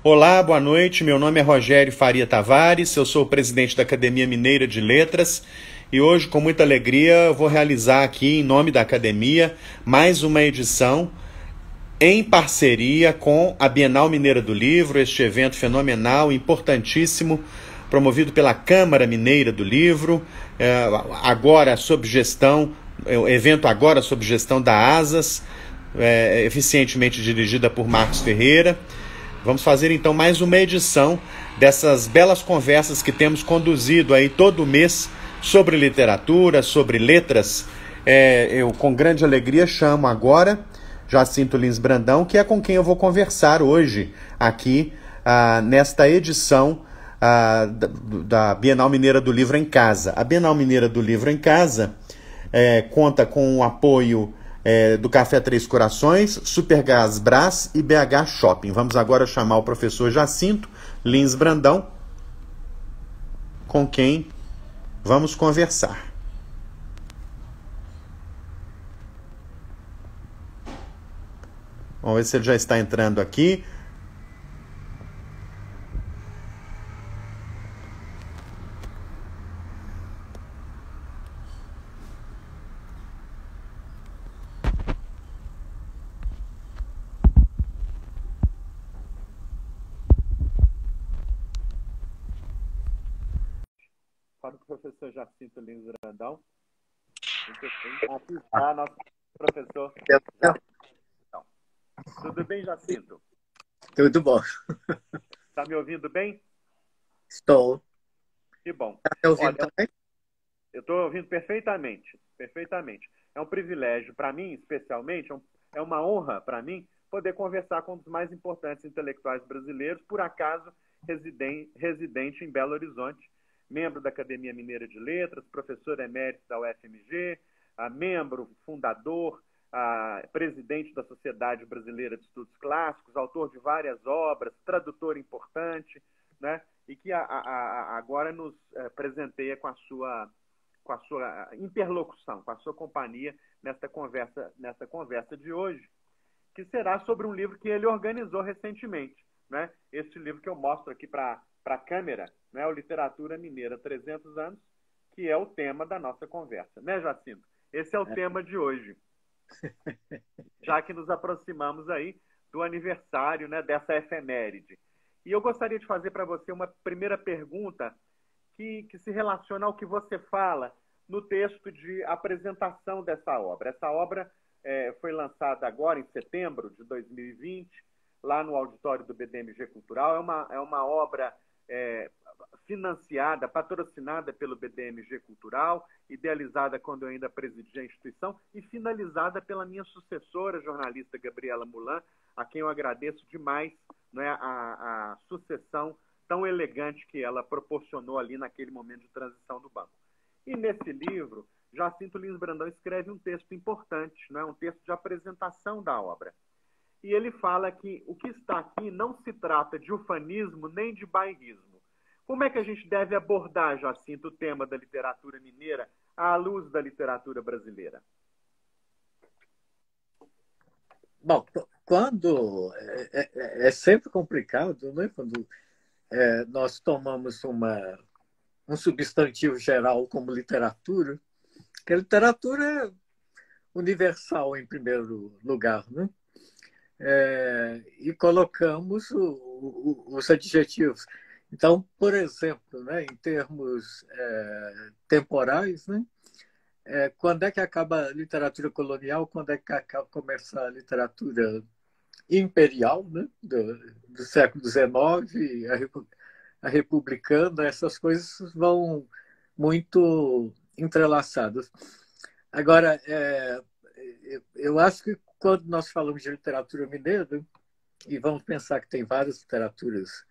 Olá, boa noite. Meu nome é Rogério Faria Tavares, eu sou o presidente da Academia Mineira de Letras e hoje, com muita alegria, eu vou realizar aqui, em nome da Academia, mais uma edição em parceria com a Bienal Mineira do Livro, este evento fenomenal, importantíssimo, promovido pela Câmara Mineira do Livro, agora sob gestão, evento agora sob gestão da ASAS, eficientemente dirigida por Marcos Ferreira. Vamos fazer então mais uma edição dessas belas conversas que temos conduzido aí todo mês sobre literatura, sobre letras. Eu com grande alegria chamo agora Jacinto Lins Brandão, que é com quem eu vou conversar hoje aqui nesta edição da Bienal Mineira do Livro em Casa. A Bienal Mineira do Livro em Casa conta com o apoio do Café Três Corações, Supergás Brás e BH Shopping. Vamos agora chamar o professor Jacinto Lins Brandão, com quem vamos conversar. Vamos ver se ele já está entrando aqui. Para o professor Jacinto Lins Brandão. Aqui está nosso professor Jacinto. Tudo bem, Jacinto? Tudo bom. Está me ouvindo bem? Estou. Que bom. Está me ouvindo também? Eu estou ouvindo perfeitamente, perfeitamente. É um privilégio para mim, especialmente, é uma honra para mim poder conversar com um dos mais importantes intelectuais brasileiros, por acaso residente em Belo Horizonte, membro da Academia Mineira de Letras, professor emérito da UFMG, membro fundador, presidente da Sociedade Brasileira de Estudos Clássicos, autor de várias obras, tradutor importante, né? E que agora nos presenteia com a sua interlocução, com a sua companhia nesta conversa de hoje, que será sobre um livro que ele organizou recentemente, né? Este livro que eu mostro aqui para a câmera, né? O Literatura Mineira 300 anos, que é o tema da nossa conversa, né, Jacinto? Esse é o tema de hoje, já que nos aproximamos aí do aniversário, né, dessa efeméride. E eu gostaria de fazer para você uma primeira pergunta que se relaciona ao que você fala no texto de apresentação dessa obra. Essa obra foi lançada agora, em setembro de 2020, lá no auditório do BDMG Cultural. É uma obra financiada, patrocinada pelo BDMG Cultural, idealizada quando eu ainda presidia a instituição e finalizada pela minha sucessora, jornalista Gabriela Mulan, a quem eu agradeço demais, né, a sucessão tão elegante que ela proporcionou ali naquele momento de transição do banco. E nesse livro, Jacinto Lins Brandão escreve um texto importante, né, um texto de apresentação da obra. E ele fala que o que está aqui não se trata de ufanismo nem de bairrismo. Como é que a gente deve abordar, Jacinto, o tema da literatura mineira à luz da literatura brasileira? Bom, quando é sempre complicado, né? Quando nós tomamos um substantivo geral como literatura, que a literatura é universal em primeiro lugar, né? E colocamos os adjetivos. Então, por exemplo, né, em termos temporais, né, quando é que acaba a literatura colonial, quando é que começa a literatura imperial, né, do século XIX, a republicana, essas coisas vão muito entrelaçadas. Agora, eu acho que quando nós falamos de literatura mineira, e vamos pensar que tem várias literaturas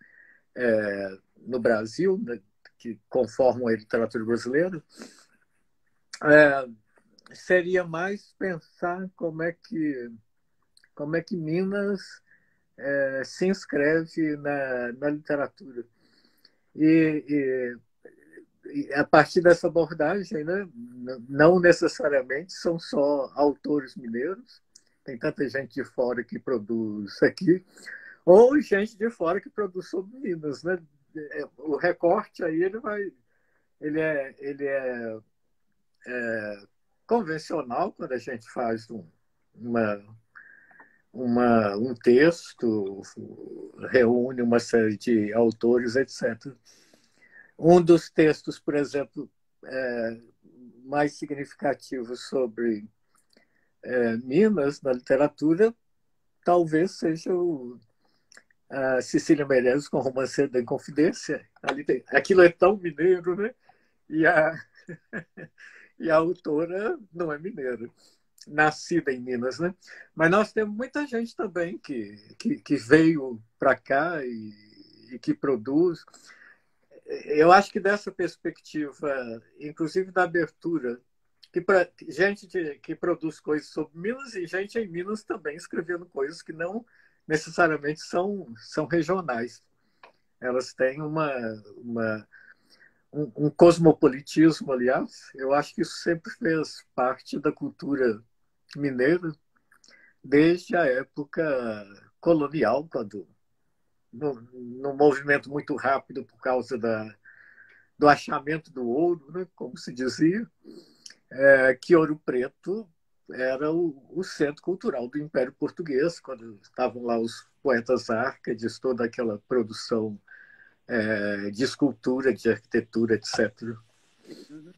no Brasil, né, que conformam a literatura brasileira, seria mais pensar como é que Minas se inscreve na literatura. E a partir dessa abordagem, né, não necessariamente são só autores mineiros, tem tanta gente de fora que produz aqui. Ou gente de fora que produz sobre Minas, né? O recorte aí ele é convencional quando a gente faz uma, um texto, reúne uma série de autores, etc. Um dos textos, por exemplo, mais significativos sobre Minas na literatura, talvez seja a Cecília Meirelles com Romanceiro da Inconfidência. Aquilo é tão mineiro, né? E a, e a autora não é mineira, nascida em Minas, né? Mas nós temos muita gente também que veio para cá e que produz. Eu acho que dessa perspectiva, inclusive da abertura, que para gente que produz coisas sobre Minas e gente em Minas também escrevendo coisas que não necessariamente são regionais. Elas têm um cosmopolitismo, aliás. Eu acho que isso sempre fez parte da cultura mineira, desde a época colonial, quando num movimento muito rápido por causa do achamento do ouro, né, como se dizia, que Ouro Preto era o centro cultural do Império Português, quando estavam lá os poetas Árcades, toda aquela produção de escultura, de arquitetura, etc. Uhum.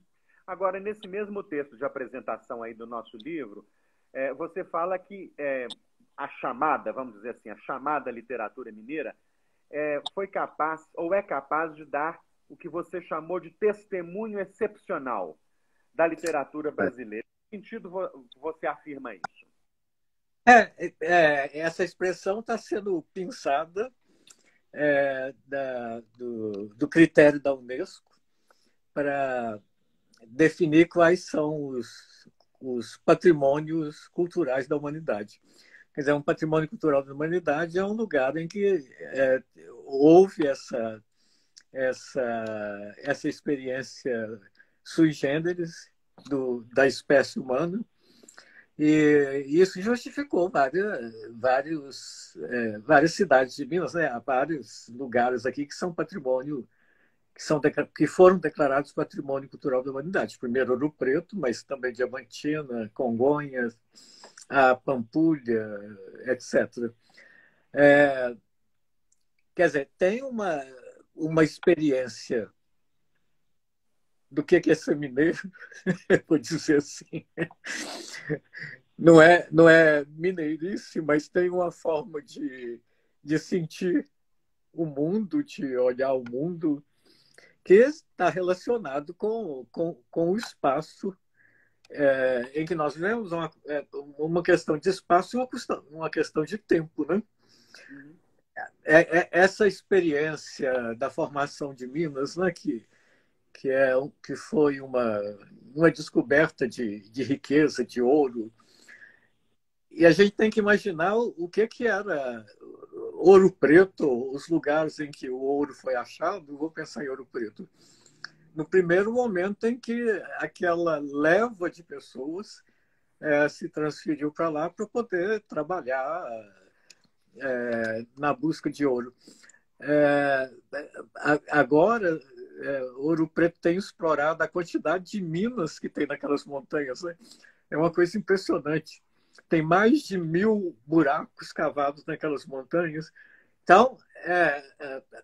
Agora, nesse mesmo texto de apresentação aí do nosso livro, você fala que a chamada, vamos dizer assim, a chamada literatura mineira foi capaz, ou é capaz de dar o que você chamou de testemunho excepcional da literatura brasileira. Em que sentido você afirma isso? Essa expressão está sendo pensada do critério da Unesco para definir quais são os patrimônios culturais da humanidade. Quer dizer, um patrimônio cultural da humanidade é um lugar em que houve essa experiência sui generis da espécie humana, e isso justificou várias cidades de Minas, né? Há vários lugares aqui que são patrimônio, que foram declarados patrimônio cultural da humanidade. Primeiro Ouro Preto, mas também Diamantina, Congonhas, a Pampulha, etc. Quer dizer, tem uma experiência do que é ser mineiro, vou dizer assim. Não é mineirice, mas tem uma forma de sentir o mundo, de olhar o mundo, que está relacionado com o espaço em que nós vivemos, uma questão de espaço e uma questão de tempo, né? Uhum. Essa experiência da formação de Minas, né, que foi uma descoberta de riqueza, de ouro. E a gente tem que imaginar o que era Ouro Preto, os lugares em que o ouro foi achado. Vou pensar em Ouro Preto. No primeiro momento em que aquela leva de pessoas se transferiu para lá para poder trabalhar na busca de ouro. Agora, Ouro Preto tem explorado a quantidade de minas que tem naquelas montanhas. Né? É uma coisa impressionante. Tem mais de 1.000 buracos cavados naquelas montanhas. Então,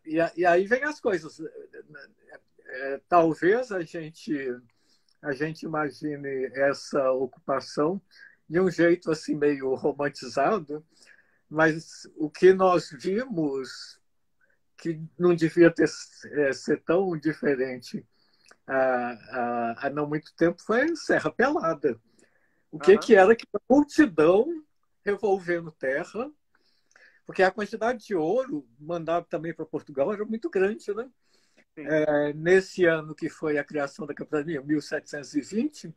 e aí vem as coisas. Talvez a gente imagine essa ocupação de um jeito assim meio romantizado, mas o que nós vimos que não devia ser tão diferente há não muito tempo foi Serra Pelada. O que era que a multidão revolvendo terra, porque a quantidade de ouro mandado também para Portugal era muito grande, né? Nesse ano que foi a criação da capitania, 1720,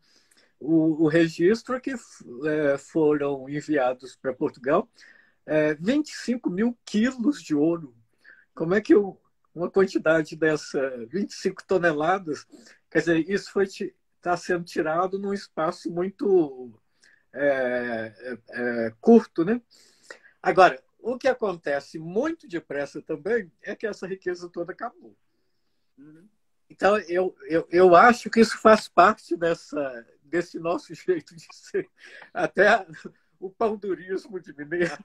o registro é que foram enviados para Portugal 25 mil quilos de ouro. Como é que uma quantidade dessa, 25 toneladas, quer dizer, isso está sendo tirado num espaço muito curto, né? Agora, o que acontece muito depressa também é que essa riqueza toda acabou. Então, eu acho que isso faz parte desse nosso jeito de ser. Até o pandurismo de mineiro,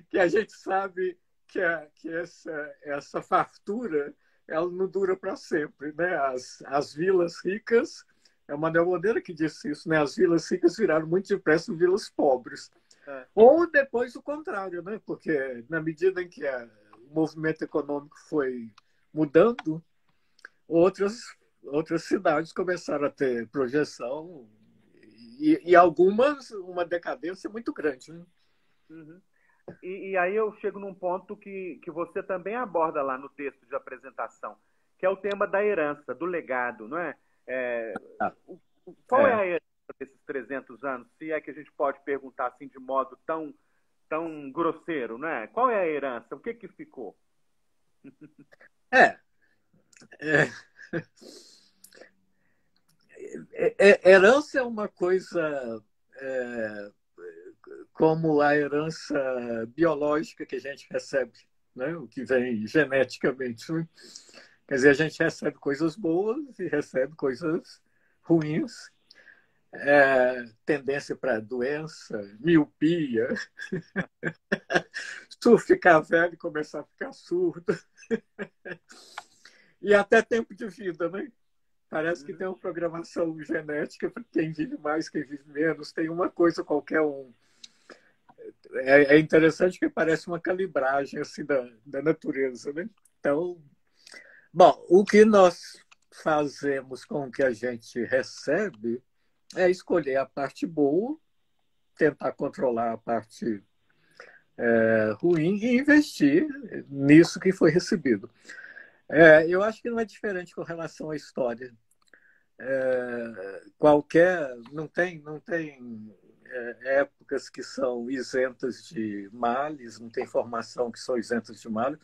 que a gente sabe que essa fartura ela não dura para sempre. Né? As vilas ricas, é o Manuel Bandeira que disse isso, né? As vilas ricas viraram muito depressa vilas pobres. Ou depois o contrário, né? Porque na medida em que o movimento econômico foi mudando, outras cidades começaram a ter projeção e algumas uma decadência muito grande. Né? Uhum. E aí eu chego num ponto que você também aborda lá no texto de apresentação, que é o tema da herança, do legado, não é? Qual é a herança desses 300 anos? Se é que a gente pode perguntar assim de modo tão grosseiro, não é? Qual é a herança? O que ficou? Herança é uma coisa como a herança biológica que a gente recebe, né? O que vem geneticamente. Né? Quer dizer, a gente recebe coisas boas e recebe coisas ruins. Tendência para doença, miopia, ficar velho e começar a ficar surdo. E até tempo de vida, né? Parece que tem uma programação genética para quem vive mais, quem vive menos. Tem uma coisa qualquer um. É interessante que parece uma calibragem assim da natureza, né? Então, bom, o que nós fazemos com o que a gente recebe é escolher a parte boa, tentar controlar a parte ruim e investir nisso que foi recebido. Eu acho que não é diferente com relação à história. Não tem épocas que são isentas de males, não tem formação que são isentas de males.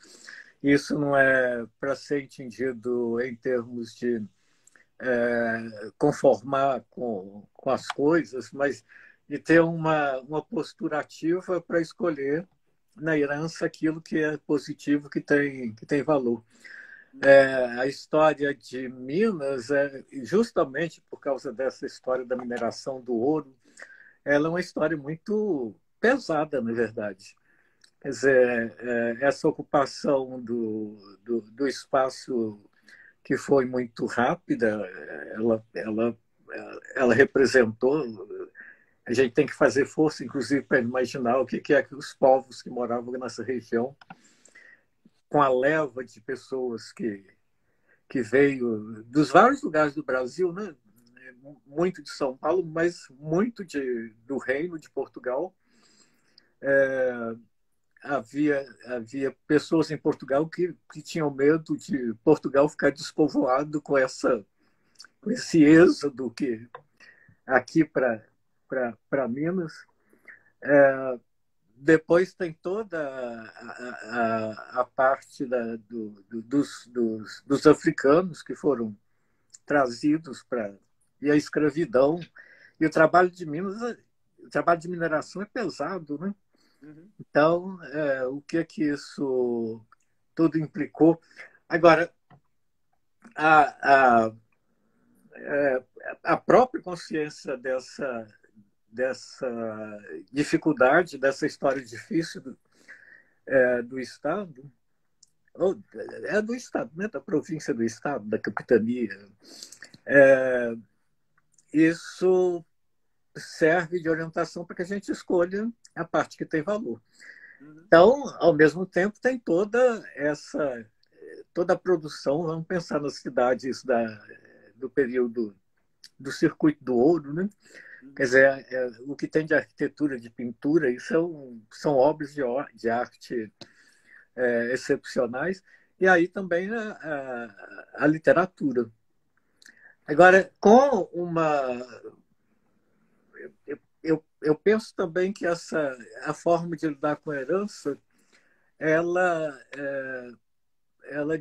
Isso não é para ser entendido em termos de conformar com as coisas, mas de ter uma postura ativa para escolher na herança aquilo que é positivo, que tem valor. A história de Minas, justamente por causa dessa história da mineração do ouro, ela é uma história muito pesada, na verdade. Quer dizer, essa ocupação do espaço que foi muito rápida, ela representou. A gente tem que fazer força, inclusive, para imaginar o que é que os povos que moravam nessa região, com a leva de pessoas que veio dos vários lugares do Brasil, né? Muito de São Paulo, mas muito do Reino de Portugal. Havia pessoas em Portugal que tinham medo de Portugal ficar despovoado com esse êxodo que aqui para Minas. Depois tem toda a parte dos africanos que foram trazidos e a escravidão. E o trabalho de Minas, o trabalho de mineração é pesado, né? Então, o que isso tudo implicou? Agora, a própria consciência dessa dificuldade, dessa história difícil do Estado, do Estado, né? Da província do Estado, da capitania, isso serve de orientação para que a gente escolha a parte que tem valor. Então, ao mesmo tempo, tem toda a produção, vamos pensar nas cidades do período do circuito do ouro, né? Quer dizer, o que tem de arquitetura, de pintura, isso são obras de arte excepcionais, e aí também a literatura. Agora, eu penso também que a forma de lidar com a herança, ela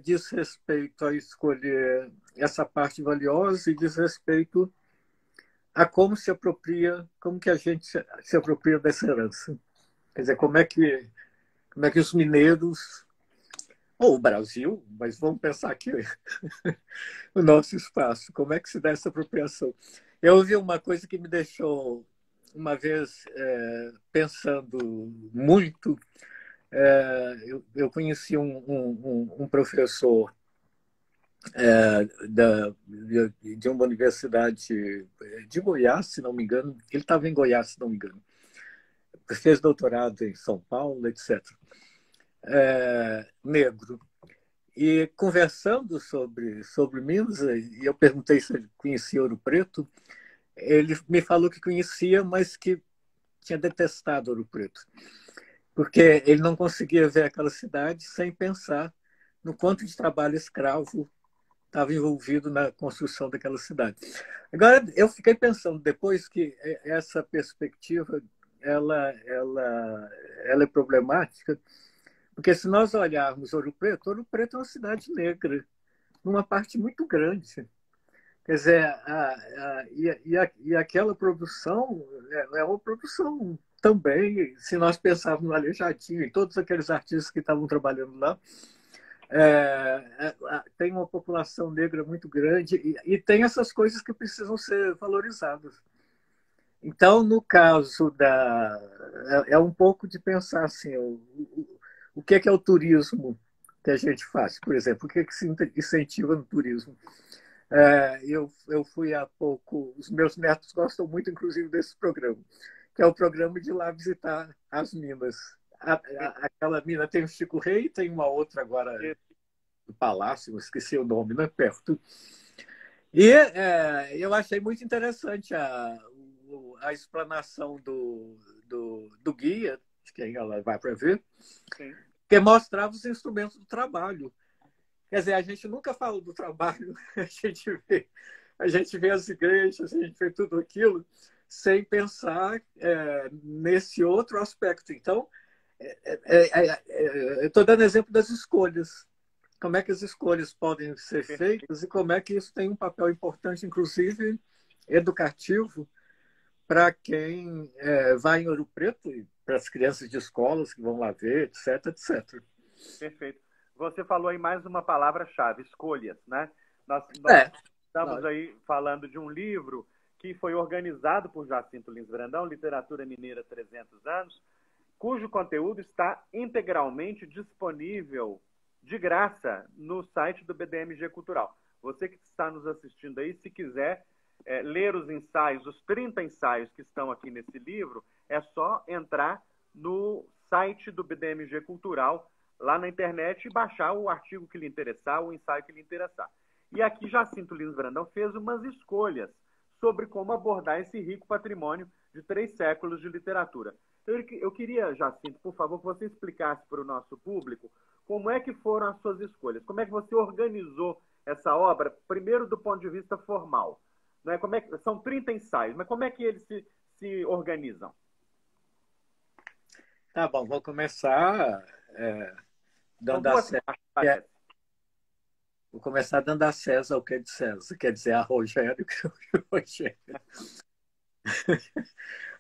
diz respeito a escolher essa parte valiosa e diz respeito a como que a gente se apropria dessa herança. Quer dizer, como é que os mineiros, ou o Brasil, mas vamos pensar aqui o nosso espaço, como é que se dá essa apropriação? Eu ouvi uma coisa que me deixou, uma vez, pensando muito. Eu conheci um professor de uma universidade de Goiás, se não me engano. Ele estava em Goiás, se não me engano. Fez doutorado em São Paulo, etc. Negro. E conversando sobre Minas, e eu perguntei se ele conhecia Ouro Preto, ele me falou que conhecia, mas que tinha detestado Ouro Preto, porque ele não conseguia ver aquela cidade sem pensar no quanto de trabalho escravo estava envolvido na construção daquela cidade. Agora, eu fiquei pensando depois que essa perspectiva ela é problemática, porque se nós olharmos Ouro Preto é uma cidade negra, numa parte muito grande. Quer dizer, e aquela produção é uma produção também, se nós pensarmos no Aleijadinho e todos aqueles artistas que estavam trabalhando lá, tem uma população negra muito grande e tem essas coisas que precisam ser valorizadas. Então, no caso é um pouco de pensar assim, o que é o turismo que a gente faz, por exemplo, o que se incentiva no turismo? Eu fui há pouco, os meus netos gostam muito, inclusive, desse programa, que é o programa de ir lá visitar as minas. Aquela mina tem o Chico Rei, tem uma outra agora do Palácio, esqueci o nome, né? Perto. E eu achei muito interessante a explanação do guia, que quem ela vai para ver, sim, que mostrava os instrumentos do trabalho. Quer dizer, a gente nunca fala do trabalho, a gente vê as igrejas, a gente vê tudo aquilo, sem pensar nesse outro aspecto. Então, eu estou dando exemplo das escolhas. Como é que as escolhas podem ser feitas e como é que isso tem um papel importante, inclusive educativo, para quem vai em Ouro Preto e para as crianças de escolas que vão lá ver, etc, etc. Perfeito. Você falou aí mais uma palavra-chave, escolhas, né? Nós estamos aí falando de um livro que foi organizado por Jacinto Lins Brandão, Literatura Mineira 300 anos, cujo conteúdo está integralmente disponível de graça no site do BDMG Cultural. Você que está nos assistindo aí, se quiser ler os ensaios, os 30 ensaios que estão aqui nesse livro, é só entrar no site do BDMG Cultural, lá na internet, e baixar o artigo que lhe interessar, o ensaio que lhe interessar. E aqui Jacinto Lins Brandão fez umas escolhas sobre como abordar esse rico patrimônio de 3 séculos de literatura. Eu queria, Jacinto, por favor, que você explicasse para o nosso público como é que foram as suas escolhas, como é que você organizou essa obra, primeiro do ponto de vista formal. Né? São 30 ensaios, mas como é que eles se organizam? Tá bom, vou começar dando a César. Vou começar dando a César o que é de César, quer dizer, a Rogério, que é o Rogério.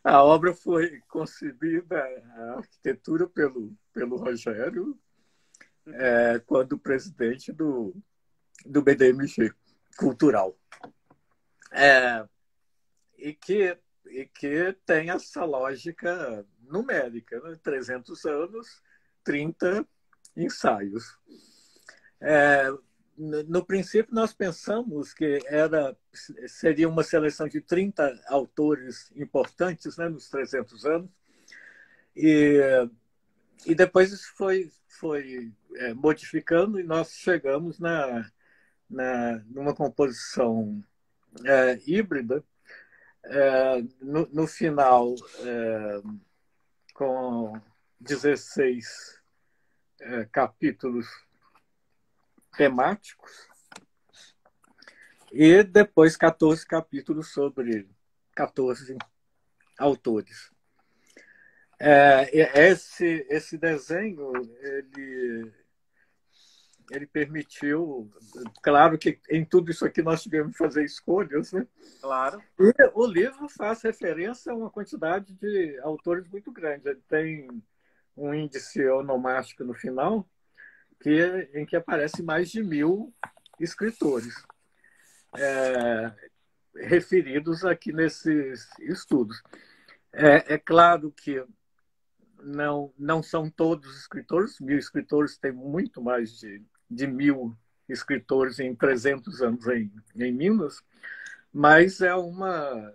A obra foi concebida, a arquitetura, pelo Rogério, quando presidente do BDMG Cultural. E que tem essa lógica numérica, né? 300 anos, 30 ensaios. No princípio, nós pensamos que seria uma seleção de 30 autores importantes, né, nos 300 anos, e depois isso foi modificando e nós chegamos numa composição híbrida, no final, com 16 capítulos temáticos e depois 14 capítulos sobre 14 autores. Esse desenho ele permitiu, claro que em tudo isso aqui nós tivemos que fazer escolhas, né? Claro. E o livro faz referência a uma quantidade de autores muito grande. Ele tem um índice onomástico no final, em que aparece mais de 1.000 escritores referidos aqui nesses estudos. É claro que não são todos escritores, 1.000 escritores tem muito mais de 1.000 escritores em 300 anos em Minas, mas é uma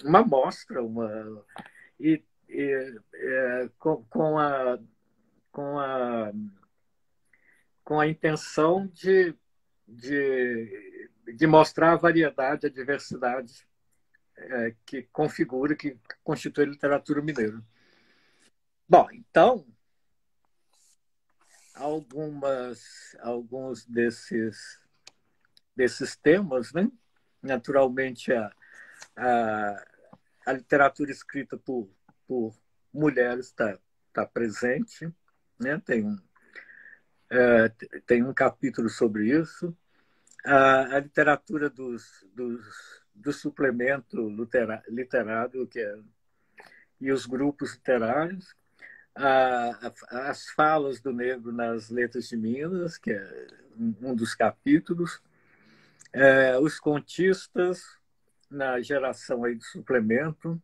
amostra, com a intenção de mostrar a variedade, a diversidade que configura, que constitui a literatura mineira. Bom, então, alguns desses temas, né? Naturalmente, a literatura escrita por mulheres está presente, né? Tem um capítulo sobre isso. A literatura do suplemento literário e os grupos literários, as falas do negro nas letras de Minas, que é um dos capítulos, os contistas na geração aí do suplemento,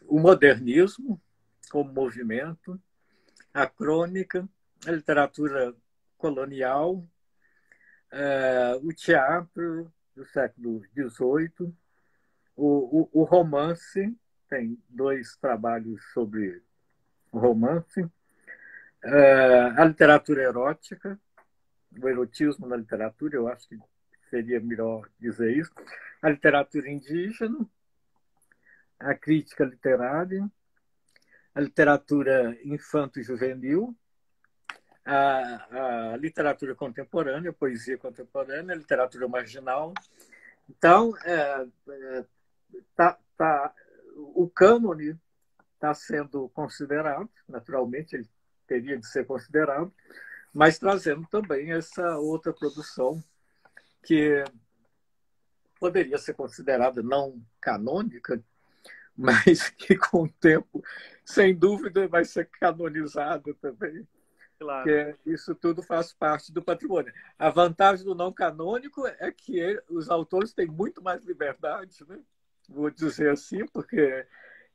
o modernismo como movimento, a crônica, a literatura colonial, o teatro do século XVIII, o romance, tem 2 trabalhos sobre o romance, a literatura erótica, o erotismo na literatura, eu acho que seria melhor dizer isso, a literatura indígena, a crítica literária, a literatura infanto-juvenil, a literatura contemporânea, a poesia contemporânea, a literatura marginal. Então, o cânone está sendo considerado, naturalmente ele teria de ser considerado, mas trazendo também essa outra produção que poderia ser considerada não canônica, mas que com o tempo, sem dúvida, vai ser canonizada também. Claro. Porque isso tudo faz parte do patrimônio. A vantagem do não canônico é que os autores têm muito mais liberdade, né? Vou dizer assim, porque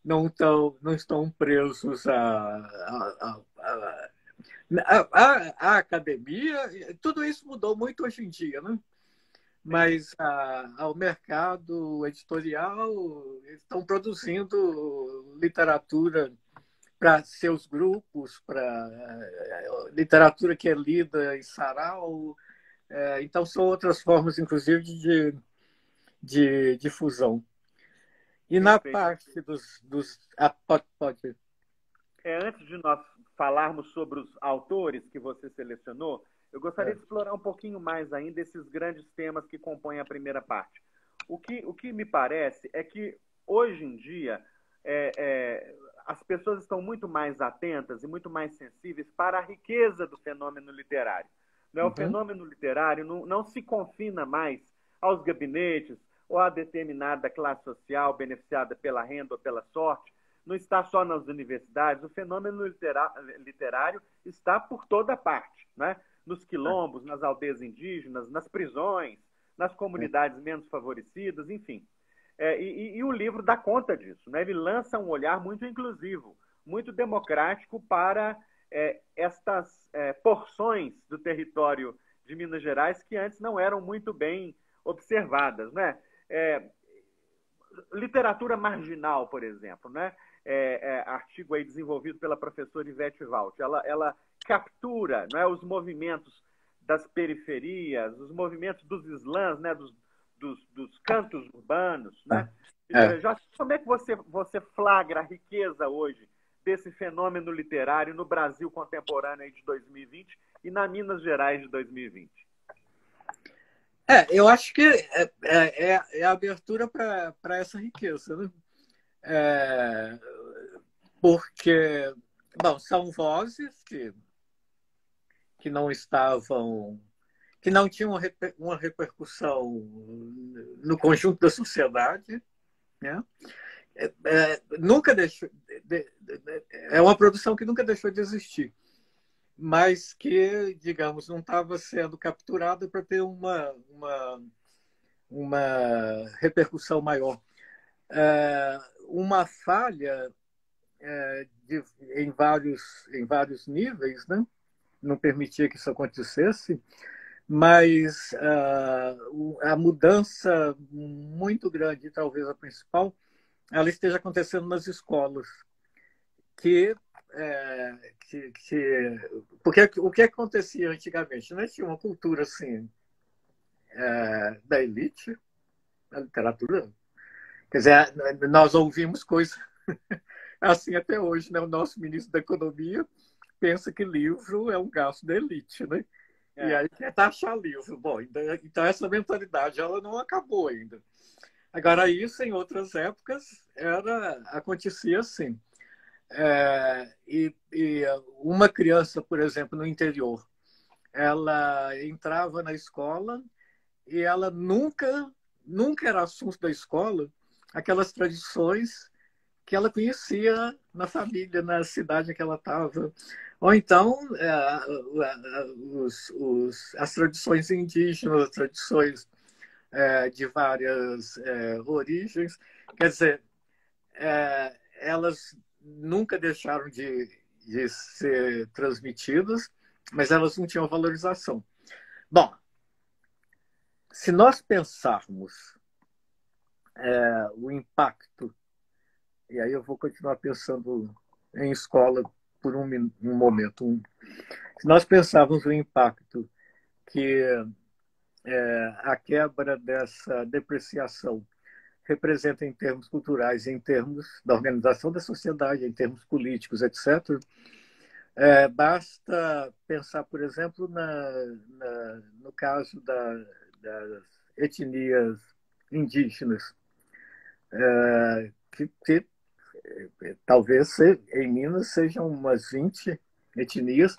não estão presos à academia. Tudo isso mudou muito hoje em dia, né? Mas ao mercado editorial estão produzindo literatura para seus grupos, para literatura que é lida em sarau. Então, são outras formas, inclusive, de difusão. E na parte dos... Pode. Antes de nós falarmos sobre os autores que você selecionou, eu gostaria de explorar um pouquinho mais ainda esses grandes temas que compõem a primeira parte. O que me parece é que, hoje em dia, as pessoas estão muito mais atentas e muito mais sensíveis para a riqueza do fenômeno literário. O fenômeno literário não se confina mais aos gabinetes ou a determinada classe social beneficiada pela renda ou pela sorte. Não está só nas universidades. O fenômeno literário está por toda parte, né? Nos quilombos, nas aldeias indígenas, nas prisões, nas comunidades menos favorecidas, enfim. E o livro dá conta disso, né? Ele lança um olhar muito inclusivo, muito democrático para estas porções do território de Minas Gerais que antes não eram muito bem observadas, né? Literatura marginal, por exemplo, né? Artigo aí desenvolvido pela professora Ivete Walt. Ela captura, não é, os movimentos das periferias, os movimentos dos slams, né? Dos cantos urbanos, né? Já como é que você flagra a riqueza hoje desse fenômeno literário no Brasil contemporâneo de 2020 e na Minas Gerais de 2020? Eu acho que é a abertura para essa riqueza, né? Porque Bom, são vozes que não estavam, que não tinham uma repercussão no conjunto da sociedade, né? Nunca deixou, é uma produção que nunca deixou de existir, mas que, digamos, não estava sendo capturada para ter uma repercussão maior. Uma falha em vários níveis, né? Não permitia que isso acontecesse, mas a mudança muito grande, talvez a principal, ela esteja acontecendo nas escolas, porque o que acontecia antigamente, né? Tinha uma cultura assim da elite, da literatura. Quer dizer, nós ouvimos coisas assim até hoje, né? O nosso ministro da Economia pensa que livro é um gasto da elite, né? E aí quer taxar livro. Bom, então essa mentalidade ela não acabou ainda. Agora, isso em outras épocas acontecia assim. E uma criança, por exemplo, no interior, ela entrava na escola e ela nunca era assunto da escola aquelas tradições que ela conhecia na família, na cidade que ela estava. Ou então, as tradições indígenas, as tradições de várias origens. Quer dizer, elas nunca deixaram de ser transmitidas, mas elas não tinham valorização. Bom, se nós pensarmos o impacto, e aí eu vou continuar pensando em escola por um momento. Se nós pensarmos o impacto que a quebra dessa depreciação representa em termos culturais, em termos da organização da sociedade, em termos políticos, etc., basta pensar, por exemplo, no caso das etnias indígenas, que talvez em Minas sejam umas 20 etnias,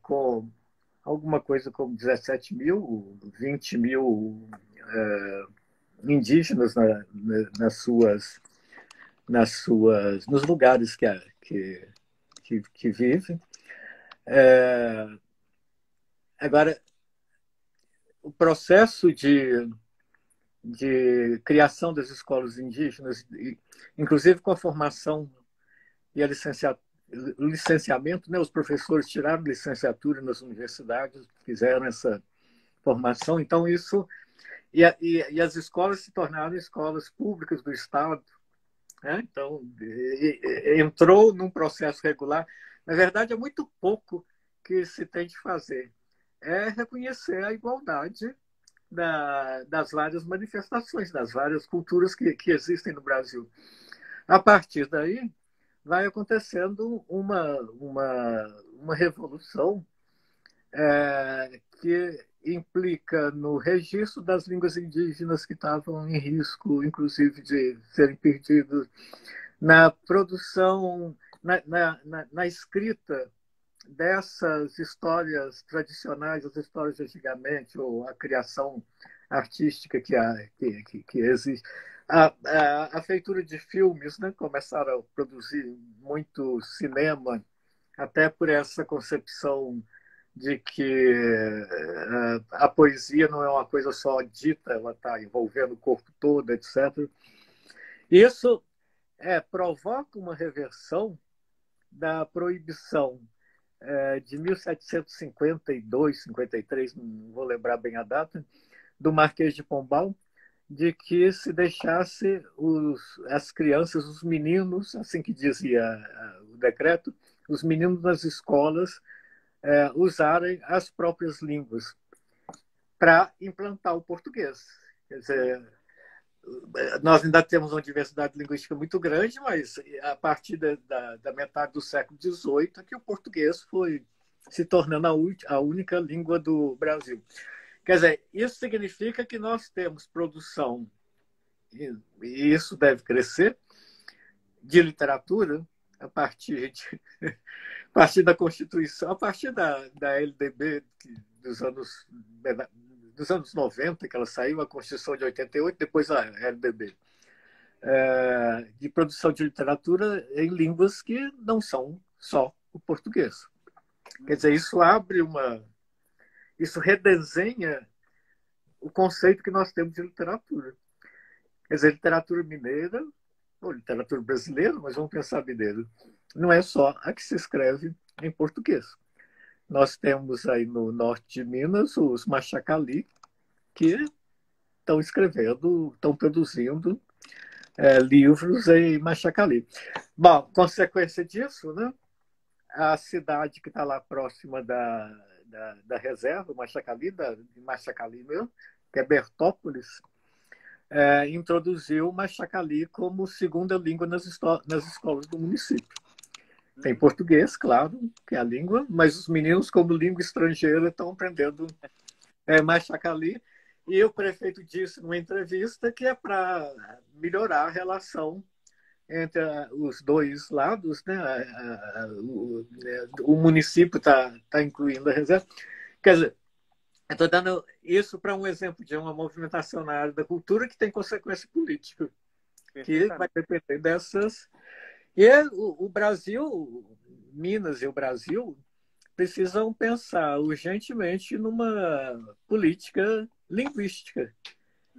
com alguma coisa como 17 mil, 20 mil indígenas nos lugares que vivem. Agora, o processo de criação das escolas indígenas, inclusive com a formação e o licenciamento, né? Os professores tiraram licenciatura nas universidades, fizeram essa formação. Então, isso... E as escolas se tornaram escolas públicas do Estado. Né? Então, entrou num processo regular. Na verdade, é muito pouco que se tem de fazer. É reconhecer a igualdade das várias manifestações, das várias culturas que existem no Brasil. A partir daí, vai acontecendo uma revolução que implica no registro das línguas indígenas que estavam em risco, inclusive, de serem perdidas, na produção, na escrita dessas histórias tradicionais, as histórias de antigamente, ou a criação artística que existe. A feitura de filmes, né? Começaram a produzir muito cinema, até por essa concepção de que a poesia não é uma coisa só dita, ela está envolvendo o corpo todo, etc. Isso provoca uma reversão da proibição de 1752, 53, não vou lembrar bem a data, do Marquês de Pombal, de que se deixasse as crianças, os meninos, assim que dizia o decreto, os meninos nas escolas usarem as próprias línguas para implantar o português. Quer dizer, nós ainda temos uma diversidade linguística muito grande, mas a partir da metade do século XVIII é que o português foi se tornando a única língua do Brasil. Quer dizer, isso significa que nós temos produção, e isso deve crescer, de literatura a partir, a partir da Constituição, a partir da LDB dos anos 90, que ela saiu, a Constituição de 88, depois a LDB, de produção de literatura em línguas que não são só o português. Quer dizer, isso redesenha o conceito que nós temos de literatura. Quer dizer, literatura mineira, ou literatura brasileira, mas vamos pensar mineira, não é só a que se escreve em português. Nós temos aí no norte de Minas os Machacali, que estão escrevendo, estão produzindo livros em Machacali. Bom, consequência disso, né? A cidade que está lá próxima da reserva, Machacali, de Machacali mesmo, que é Bertópolis, introduziu o Machacali como segunda língua nas escolas do município. Tem português, claro, que é a língua, mas os meninos, como língua estrangeira, estão aprendendo Machacali. E o prefeito disse numa entrevista que é para melhorar a relação entre os dois lados, né? O município está incluindo a reserva. Quer dizer, eu estou dando isso para um exemplo de uma movimentação na área da cultura que tem consequência política, que vai depender dessas. E o Brasil, Minas e o Brasil, precisam pensar urgentemente numa política linguística,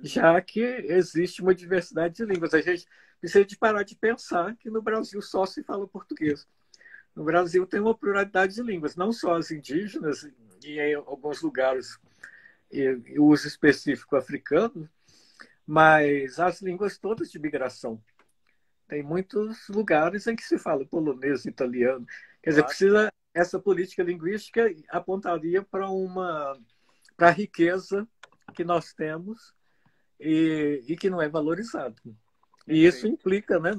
já que existe uma diversidade de línguas. A gente precisa de parar de pensar que no Brasil só se fala português. No Brasil tem uma pluralidade de línguas, não só as indígenas, e em alguns lugares o uso específico africano, mas as línguas todas de migração. Tem muitos lugares em que se fala polonês, italiano. Quer dizer, essa política linguística apontaria para a riqueza que nós temos e que não é valorizado. E isso implica, né,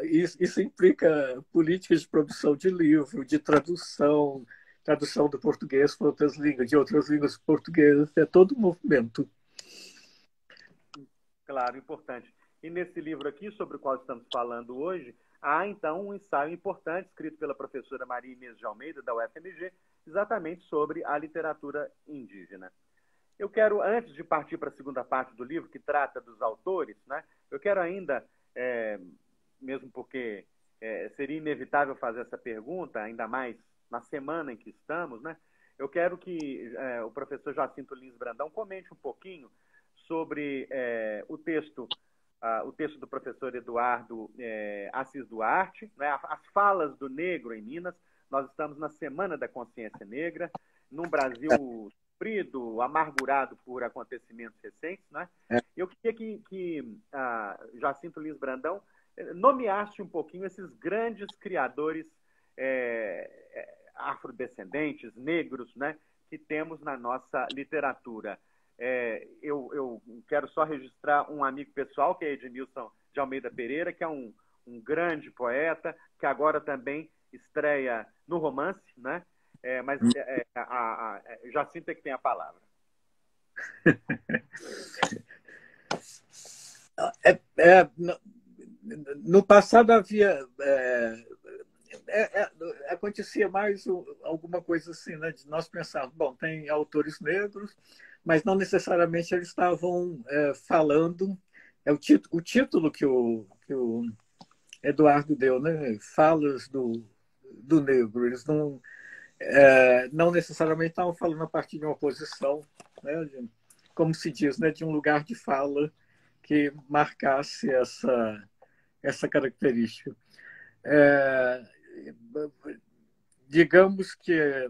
isso implica políticas de produção de livro, de tradução do português para outras línguas, de outras línguas portuguesas, é todo um movimento. Claro, importante. E nesse livro aqui, sobre o qual estamos falando hoje, há então um ensaio importante escrito pela professora Maria Inês de Almeida, da UFMG, exatamente sobre a literatura indígena. Eu quero, antes de partir para a segunda parte do livro, que trata dos autores, né, eu quero ainda, mesmo porque seria inevitável fazer essa pergunta, ainda mais na semana em que estamos, né, eu quero que o professor Jacinto Lins Brandão comente um pouquinho sobre o texto do professor Eduardo Assis Duarte, né, as falas do negro em Minas. Nós estamos na Semana da Consciência Negra, num Brasil sofrido, amargurado por acontecimentos recentes, né? Eu queria que Jacinto Lins Brandão nomeasse um pouquinho esses grandes criadores afrodescendentes, negros, né, que temos na nossa literatura. Eu quero só registrar um amigo pessoal, que é Edmilson de Almeida Pereira, que é um grande poeta, que agora também estreia no romance, né? Mas Jacinto é que tem a palavra. No passado havia... acontecia mais alguma coisa assim, né? De nós pensarmos, bom, tem autores negros, mas não necessariamente eles estavam falando... o título que o Eduardo deu, né? Falas do negro. Eles não necessariamente estavam falando a partir de uma posição, né? Como se diz, né? De um lugar de fala que marcasse essa característica. Digamos que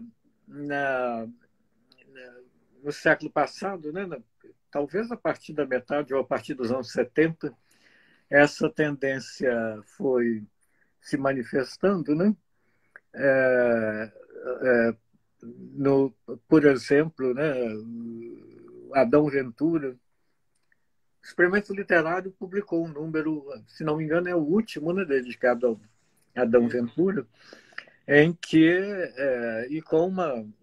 no século passado, né? Talvez a partir da metade ou a partir dos anos 70, essa tendência foi se manifestando, né? Por exemplo, né? Adão Ventura, Experimento Literário, publicou um número, se não me engano, é o último, né? Dedicado a Adão Ventura, em que, e com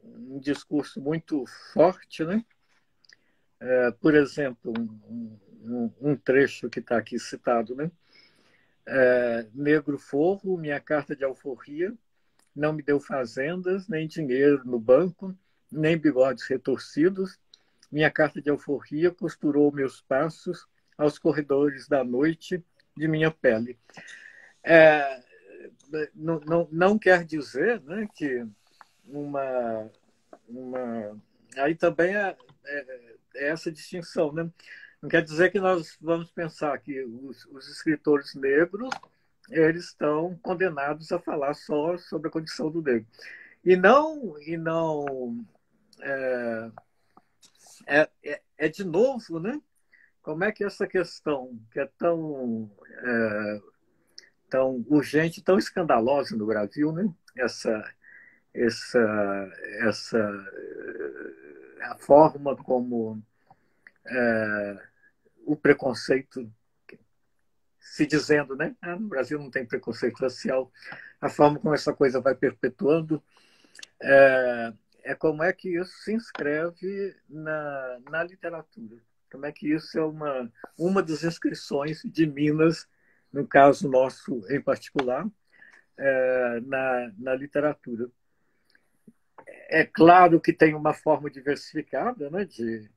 um discurso muito forte, né? Por exemplo, um trecho que está aqui citado, né? negro forro, minha carta de alforria, não me deu fazendas, nem dinheiro no banco, nem bigodes retorcidos. Minha carta de alforria costurou meus passos aos corredores da noite de minha pele. Não quer dizer, né, que aí também é essa distinção, né? Não quer dizer que nós vamos pensar que os escritores negros eles estão condenados a falar só sobre a condição do negro. E não de novo, né? Como é que essa questão que é tão urgente, tão escandalosa no Brasil, né? A forma como o preconceito, se dizendo, né? No Brasil não tem preconceito racial, a forma como essa coisa vai perpetuando, como é que isso se inscreve na literatura. Como é que isso é uma das inscrições de Minas, no caso nosso em particular, na literatura. É claro que tem uma forma diversificada, né, de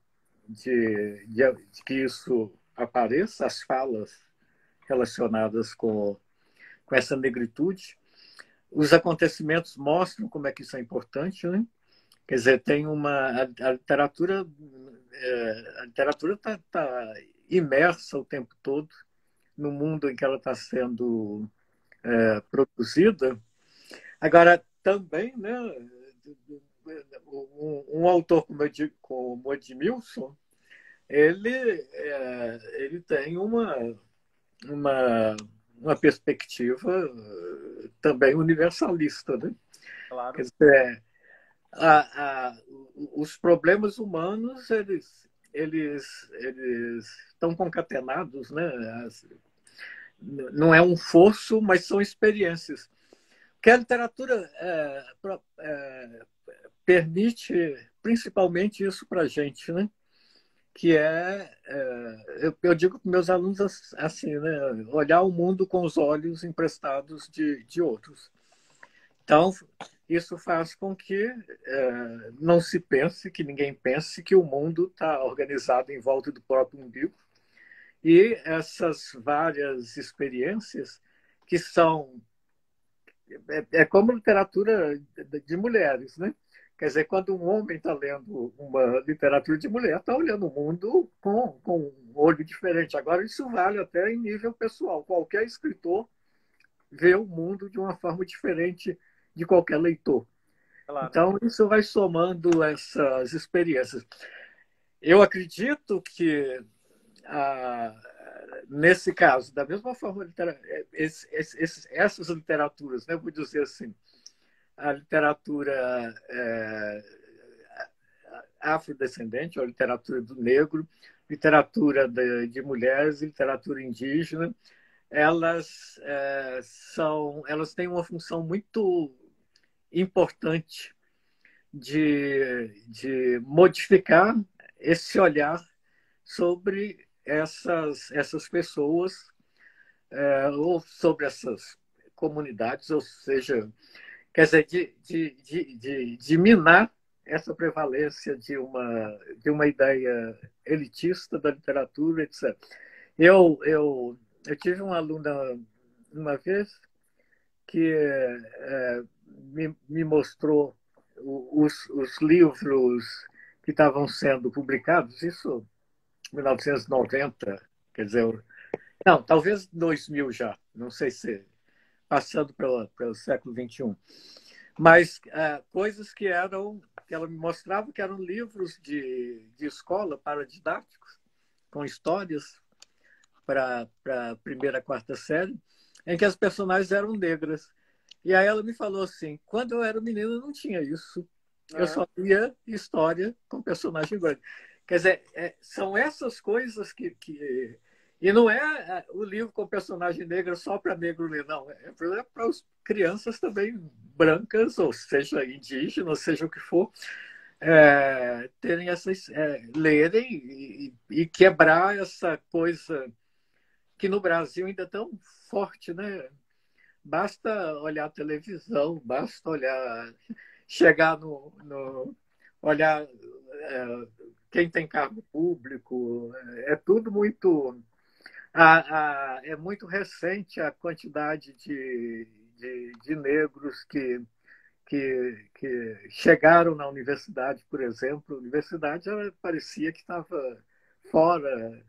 que isso apareça, as falas relacionadas com essa negritude. Os acontecimentos mostram como é que isso é importante, né? Quer dizer, tem a literatura está imersa o tempo todo no mundo em que ela está sendo produzida. Agora, também, né, um autor como o Edmilson, ele tem uma perspectiva também universalista, né? Claro. Quer dizer, os problemas humanos eles estão concatenados, né? Não é um fosso, mas são experiências. Que a literatura permite principalmente isso para a gente, né? Que eu digo para meus alunos assim, né? Olhar o mundo com os olhos emprestados de outros. Então, isso faz com que não se pense, que ninguém pense que o mundo está organizado em volta do próprio umbigo. E essas várias experiências que são... como literatura de mulheres, né? Quer dizer, quando um homem está lendo uma literatura de mulher, está olhando o mundo com um olho diferente. Agora, isso vale até em nível pessoal. Qualquer escritor vê o mundo de uma forma diferente de qualquer leitor. Claro. Então, isso vai somando essas experiências. Eu acredito que, nesse caso, da mesma forma, essas literaturas, né, vou dizer assim, a literatura afrodescendente, a literatura do negro, literatura de mulheres, literatura indígena, elas têm uma função muito importante de modificar esse olhar sobre essas pessoas ou sobre essas comunidades, ou seja, quer dizer, de minar essa prevalência de uma ideia elitista da literatura, etc. Eu tive uma aluna uma vez que me mostrou os livros que estavam sendo publicados, isso em 1990, quer dizer, não, talvez 2000 já, não sei se passando pelo século XXI. Mas coisas que ela me mostrava que eram livros de escola para didáticos, com histórias para a primeira, quarta série, em que as personagens eram negras. E aí ela me falou assim, quando eu era menina não tinha isso. Eu só lia história com personagem branco. Quer dizer, são essas coisas que... E não é o livro com personagem negra só para negro ler, não. É para as crianças também brancas, ou seja, indígenas, ou seja o que for, terem lerem e quebrar essa coisa que no Brasil ainda é tão forte, né? Basta olhar a televisão, basta olhar, chegar olhar quem tem cargo público, é tudo muito. É muito recente a quantidade de negros que chegaram na universidade, por exemplo. A universidade parecia que estava fora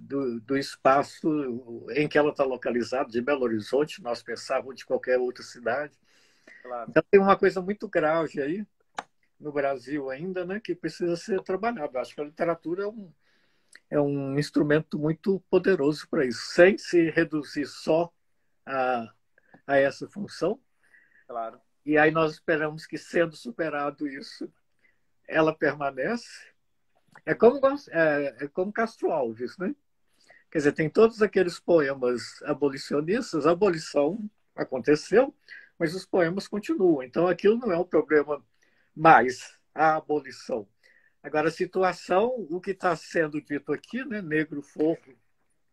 do espaço em que ela está localizada, de Belo Horizonte, nós pensávamos de qualquer outra cidade. Claro. Então, tem uma coisa muito grave aí no Brasil ainda, né, que precisa ser trabalhada. Acho que a literatura é um instrumento muito poderoso para isso, sem se reduzir só a essa função. Claro. E aí nós esperamos que, sendo superado isso, ela permanece. É como Castro Alves, né? Quer dizer, tem todos aqueles poemas abolicionistas, a abolição aconteceu, mas os poemas continuam. Então, aquilo não é um problema mais, a abolição. Agora, a situação, o que está sendo dito aqui, né? Negro Fofo,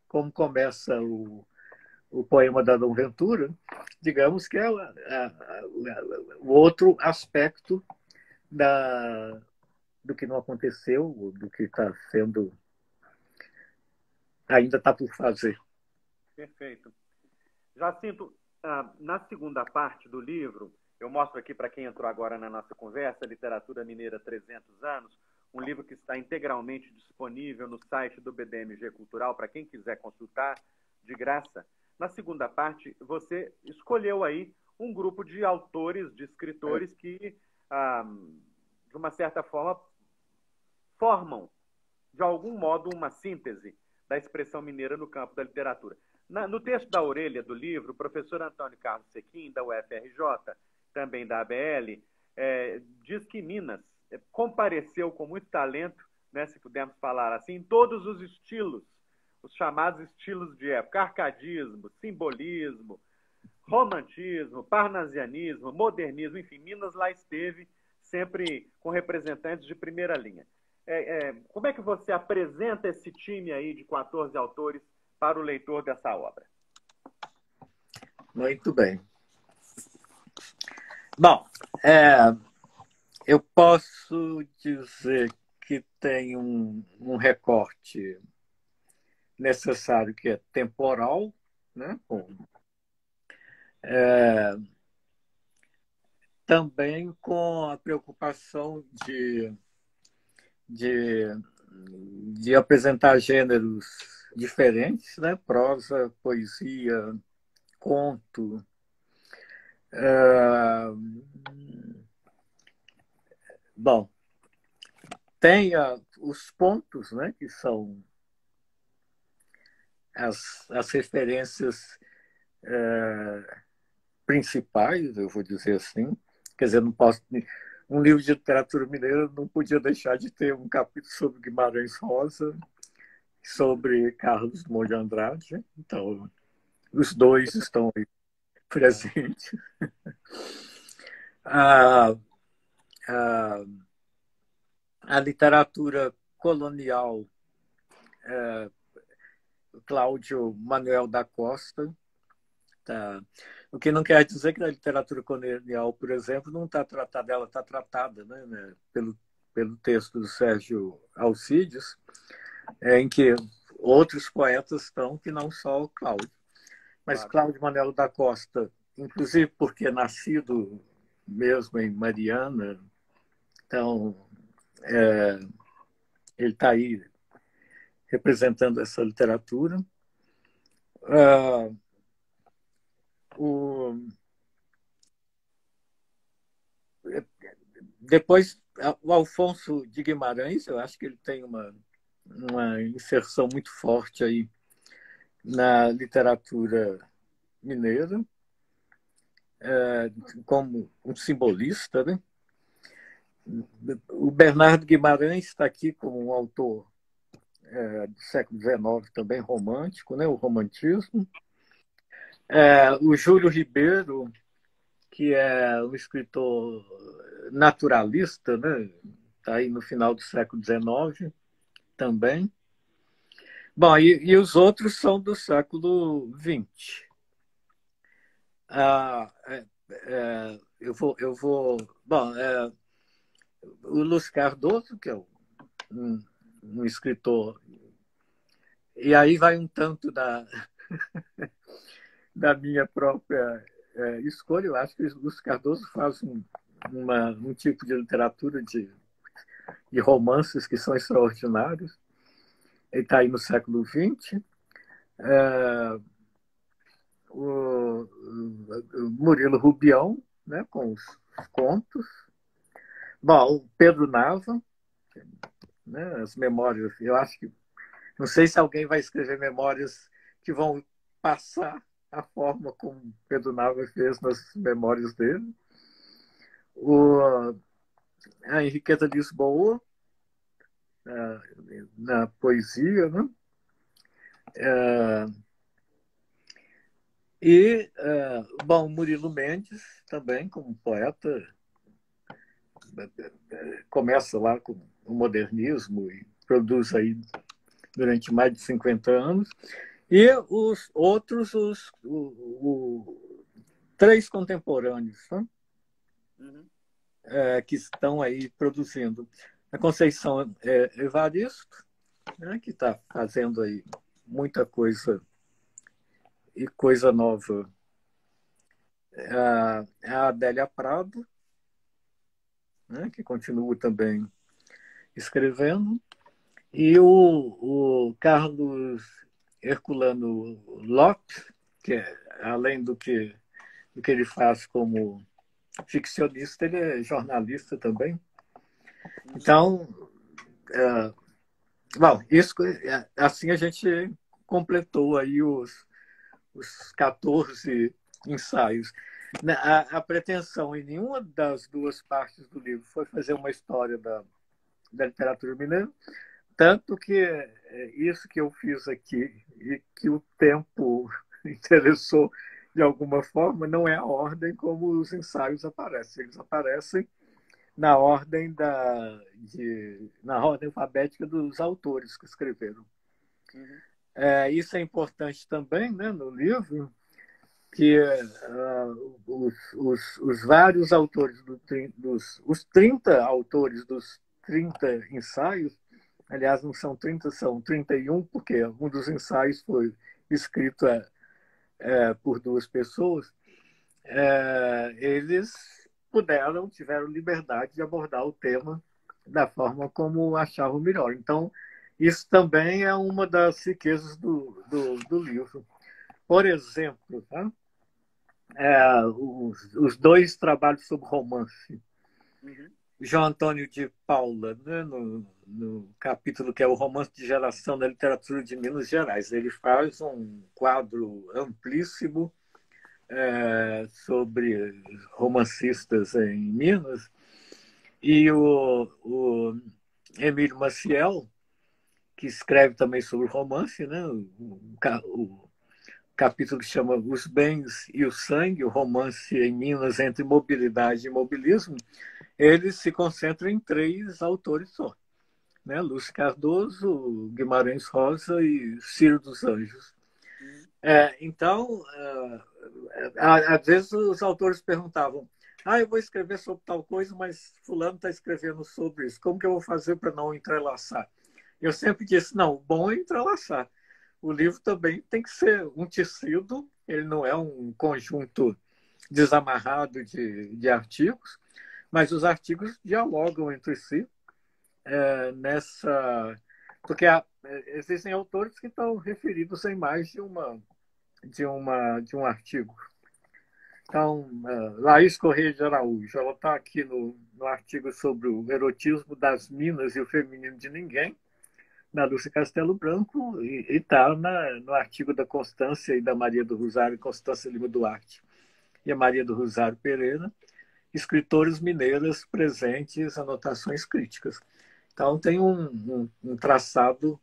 como começa o poema da Dom Ventura, digamos que é o outro aspecto do que não aconteceu, do que está sendo, ainda está por fazer. Perfeito. Jacinto, na segunda parte do livro, eu mostro aqui para quem entrou agora na nossa conversa, Literatura Mineira 300 anos, um livro que está integralmente disponível no site do BDMG Cultural, para quem quiser consultar, de graça. Na segunda parte, você escolheu aí um grupo de autores, de escritores que, de uma certa forma, formam, de algum modo, uma síntese da expressão mineira no campo da literatura. No texto da orelha do livro, o professor Antônio Carlos Sequim, da UFRJ, também da ABL, diz que Minas compareceu com muito talento, né, se pudermos falar assim, em todos os estilos, os chamados estilos de época: arcadismo, simbolismo, romantismo, parnasianismo, modernismo, enfim, Minas lá esteve sempre com representantes de primeira linha. Como é que você apresenta esse time aí de 14 autores para o leitor dessa obra? Muito bem. Bom, eu posso dizer que tem um recorte necessário que é temporal, né? Também com a preocupação de apresentar gêneros diferentes, né? Prosa, poesia, conto. Bom, tem os pontos, né? Que são as referências principais, eu vou dizer assim. Quer dizer, não posso. Um livro de literatura mineira não podia deixar de ter um capítulo sobre Guimarães Rosa, sobre Carlos Drummond de Andrade. Então, os dois estão aí presentes. A literatura colonial, Cláudio Manuel da Costa. Tá. O que não quer dizer que na literatura colonial, por exemplo, não está tratada, ela está tratada, né, pelo texto do Sérgio Alcides, em que outros poetas estão que não só o Cláudio. Mas claro. Cláudio Manuel da Costa, inclusive porque é nascido mesmo em Mariana, então ele está aí representando essa literatura. Depois, o Alfonso de Guimarães, eu acho que ele tem uma inserção muito forte aí na literatura mineira, como um simbolista, né? O Bernardo Guimarães está aqui como um autor do século XIX, também romântico, né? O romantismo. O Júlio Ribeiro, que é um escritor naturalista, né? Está aí no final do século XIX também. Bom, e os outros são do século XX. Bom, o Lúcio Cardoso, que é um escritor, e aí vai um tanto da minha própria escolha. Eu acho que o Lúcio Cardoso faz um tipo de literatura de romances que são extraordinários. Ele está aí no século XX. O Murilo Rubião, né, com os contos. Bom, o Pedro Nava, né, as memórias. Eu acho que não sei se alguém vai escrever memórias que vão passar a forma como Pedro Nava fez nas memórias dele. A Henriqueta Lisboa, na poesia, né? Bom, Murilo Mendes também, como poeta, começa lá com o modernismo e produz aí durante mais de 50 anos. E os outros, três contemporâneos, né? Que estão aí produzindo. A Conceição Evaristo, né, que está fazendo aí muita coisa e coisa nova. A Adélia Prado, né, que continua também escrevendo, e o Carlos Herculano Lopes, que além do que ele faz como ficcionista, ele é jornalista também. Então, bom, isso, assim a gente completou aí os 14 ensaios. A pretensão em nenhuma das duas partes do livro foi fazer uma história da literatura mineira, tanto que isso que eu fiz aqui e que o tempo interessou de alguma forma não é a ordem como os ensaios aparecem. Eles aparecem na ordem na ordem alfabética dos autores que escreveram. Isso é importante também, né, no livro, que os vários autores, os 30 autores dos 30 ensaios, aliás, não são 30, são 31, porque um dos ensaios foi escrito por duas pessoas, eles tiveram liberdade de abordar o tema da forma como achavam melhor. Então, isso também é uma das riquezas do livro. Por exemplo, tá? Os dois trabalhos sobre romance. João Antônio de Paula, né, no capítulo que é o Romance de Geração da Literatura de Minas Gerais, ele faz um quadro amplíssimo sobre romancistas em Minas, e o Emílio Maciel, que escreve também sobre romance, né, o capítulo que chama Os Bens e o Sangue, o romance em Minas entre mobilidade e mobilismo, ele se concentra em 3 autores só, né? Lúcio Cardoso, Guimarães Rosa e Ciro dos Anjos. Então, às vezes os autores perguntavam: eu vou escrever sobre tal coisa, mas fulano está escrevendo sobre isso. Como que eu vou fazer para não entrelaçar? Eu sempre disse: não, o bom é entrelaçar. O livro também tem que ser um tecido, ele não é um conjunto desamarrado de artigos, mas os artigos dialogam entre si porque existem autores que estão referidos em mais de um artigo. Então, Laís Corrêa de Araújo, ela está aqui no artigo sobre o erotismo das Minas e o feminino de ninguém, na Lúcia Castelo Branco, e está no artigo da Constância e da Maria do Rosário, Constância Lima Duarte e a Maria do Rosário Pereira, escritores mineiras presentes, anotações críticas. Então, tem um traçado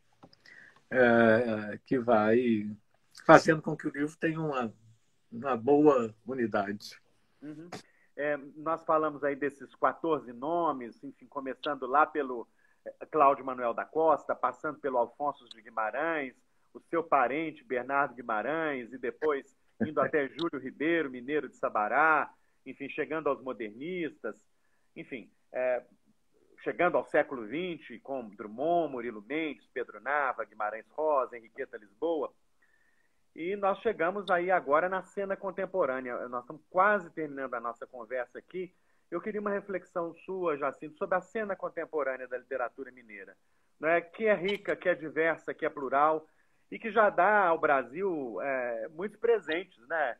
que vai fazendo com que o livro tenha uma boa unidade. Nós falamos aí desses 14 nomes, enfim, começando lá pelo Cláudio Manuel da Costa, passando pelo Alfonso de Guimarães, o seu parente, Bernardo Guimarães, e depois indo até Júlio Ribeiro, mineiro de Sabará, enfim, chegando aos modernistas, enfim, chegando ao século XX, com Drummond, Murilo Mendes, Pedro Nava, Guimarães Rosa, Henriqueta Lisboa. E nós chegamos aí agora na cena contemporânea. Nós estamos quase terminando a nossa conversa aqui. Eu queria uma reflexão sua, Jacinto, sobre a cena contemporânea da literatura mineira, né? Que é rica, que é diversa, que é plural e que já dá ao Brasil muitos presentes, né?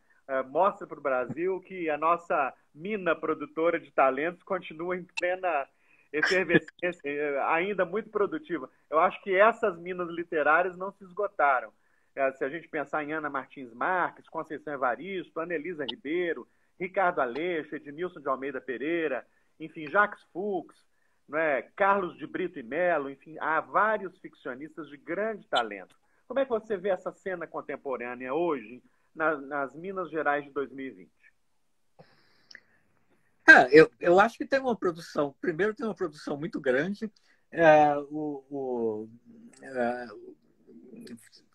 Mostra para o Brasil que a nossa mina produtora de talentos continua em plena efervescência, ainda muito produtiva. Eu acho que essas minas literárias não se esgotaram. Se a gente pensar em Ana Martins Marques, Conceição Evaristo, Anelisa Ribeiro, Ricardo Aleixo, Edmilson de Almeida Pereira, enfim, Jacques Fuchs, né, Carlos de Brito e Melo, enfim, há vários ficcionistas de grande talento. Como é que você vê essa cena contemporânea hoje nas Minas Gerais de 2020? Eu acho que tem uma produção, primeiro tem uma produção muito grande.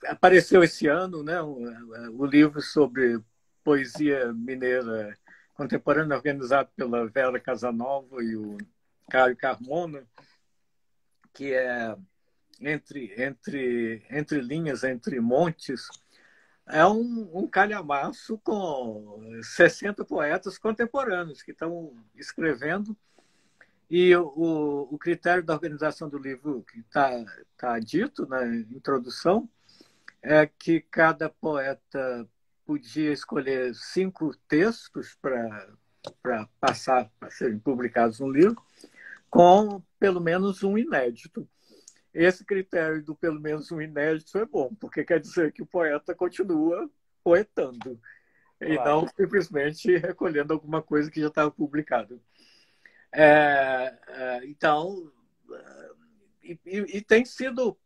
Apareceu esse ano, né, o livro sobre poesia mineira contemporânea, organizado pela Vera Casanova e o Caio Carmona, que é entre linhas, entre montes. É um calhamaço com 60 poetas contemporâneos que estão escrevendo. E o critério da organização do livro, que está dito na introdução, é que cada poeta podia escolher 5 textos para passar para serem publicados no livro, com pelo menos um inédito. Esse critério do pelo menos um inédito é bom, porque quer dizer que o poeta continua poetando, claro, e não simplesmente recolhendo alguma coisa que já estava publicada. Então, e tem sido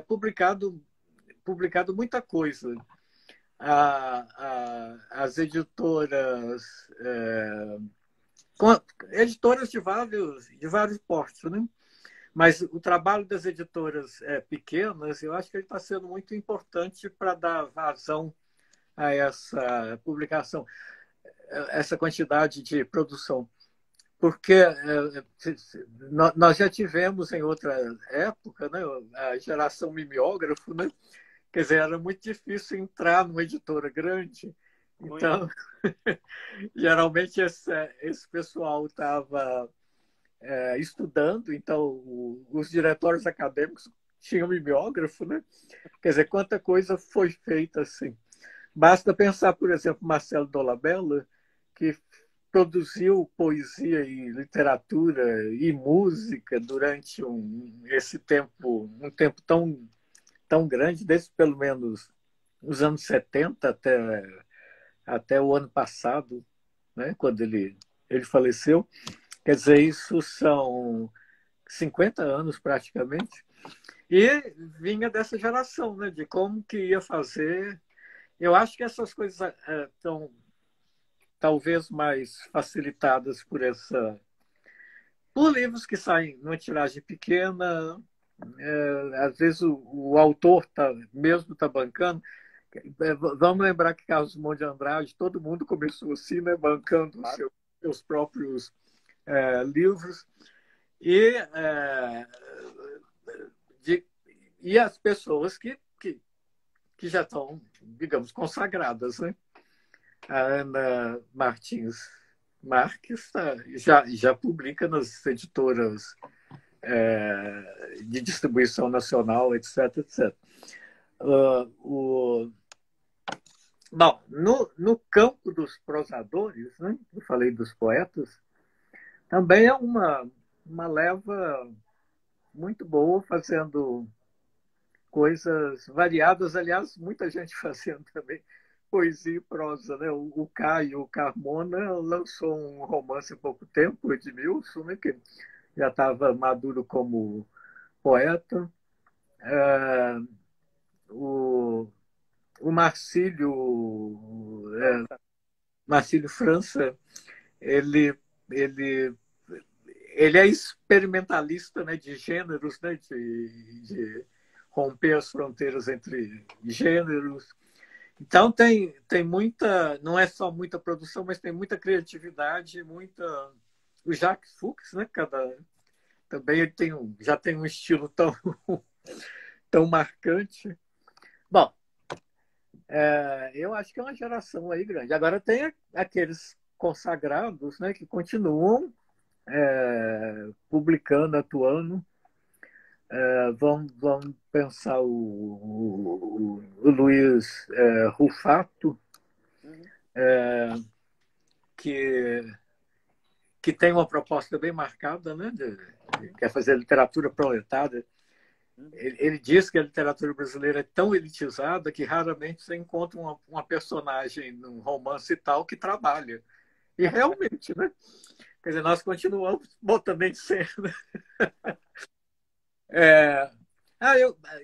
publicado muita coisa. As editoras, editoras de vários portos, né? Mas o trabalho das editoras pequenas, eu acho que ele está sendo muito importante para dar vazão a essa publicação, essa quantidade de produção. Porque nós já tivemos em outra época, né, a geração mimeógrafo, né? Quer dizer, era muito difícil entrar numa editora grande. Então, geralmente esse pessoal estava estudando, então os diretórios acadêmicos tinham mimeógrafo, né? Quer dizer, quanta coisa foi feita assim. Basta pensar, por exemplo, Marcelo Dolabella, que produziu poesia e literatura e música durante esse tempo, um tempo tão grande, desde pelo menos os anos 70 até o ano passado, né, quando ele faleceu. Quer dizer, isso são 50 anos praticamente. E vinha dessa geração, né, de como que ia fazer. Eu acho que essas coisas estão talvez mais facilitadas por livros que saem numa tiragem pequena. Às vezes o autor mesmo está bancando. Vamos lembrar que Carlos Drummond de Andrade, todo mundo começou assim, né, bancando seus próprios livros. E as pessoas que já estão, digamos, consagradas, né? A Ana Martins Marques já publica nas editoras de distribuição nacional, etc. Bom, no campo dos prosadores, né, eu falei dos poetas, também é uma leva muito boa, fazendo coisas variadas. Aliás, muita gente fazendo também poesia e prosa, né? O Caio Carmona lançou um romance há pouco tempo, Edmilson, né, que já estava maduro como poeta. O Marcílio França, ele é experimentalista, né, de gêneros, né, de romper as fronteiras entre gêneros. Então tem muita, não é só muita produção, mas tem muita criatividade, muita. O Jacques Fuchs, né? Também ele já tem um estilo tão marcante. Bom, eu acho que é uma geração aí grande. Agora tem aqueles consagrados, né, que continuam publicando, atuando. Vamos pensar o Luiz Rufato, que tem uma proposta bem marcada, né, quer fazer literatura proletária. Ele diz que a literatura brasileira é tão elitizada que raramente você encontra uma personagem num romance e tal que trabalha. E realmente, né? Quer dizer, nós continuamos também sendo.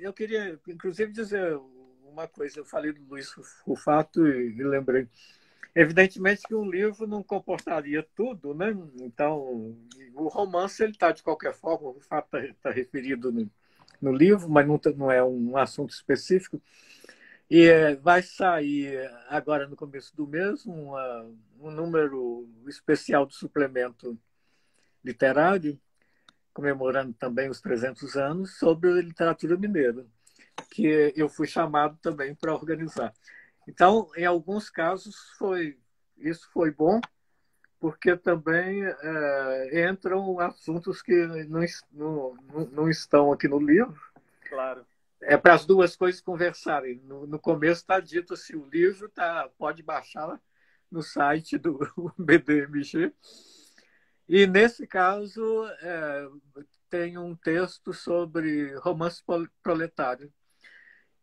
Eu queria, inclusive, dizer uma coisa. Eu falei do Luiz Rufato e lembrei. Evidentemente que um livro não comportaria tudo, né? Então, o romance ele está de qualquer forma. O Rufato está referido no livro, mas não é um assunto específico. E vai sair agora no começo do mês um número especial do suplemento literário, comemorando também os 300 anos, sobre a literatura mineira, que eu fui chamado também para organizar. Então, em alguns casos, isso foi bom, porque também entram assuntos que não estão aqui no livro. Claro. É para as duas coisas conversarem. No começo está dito assim, o livro pode baixar no site do BDMG. E, nesse caso, tem um texto sobre romance proletário,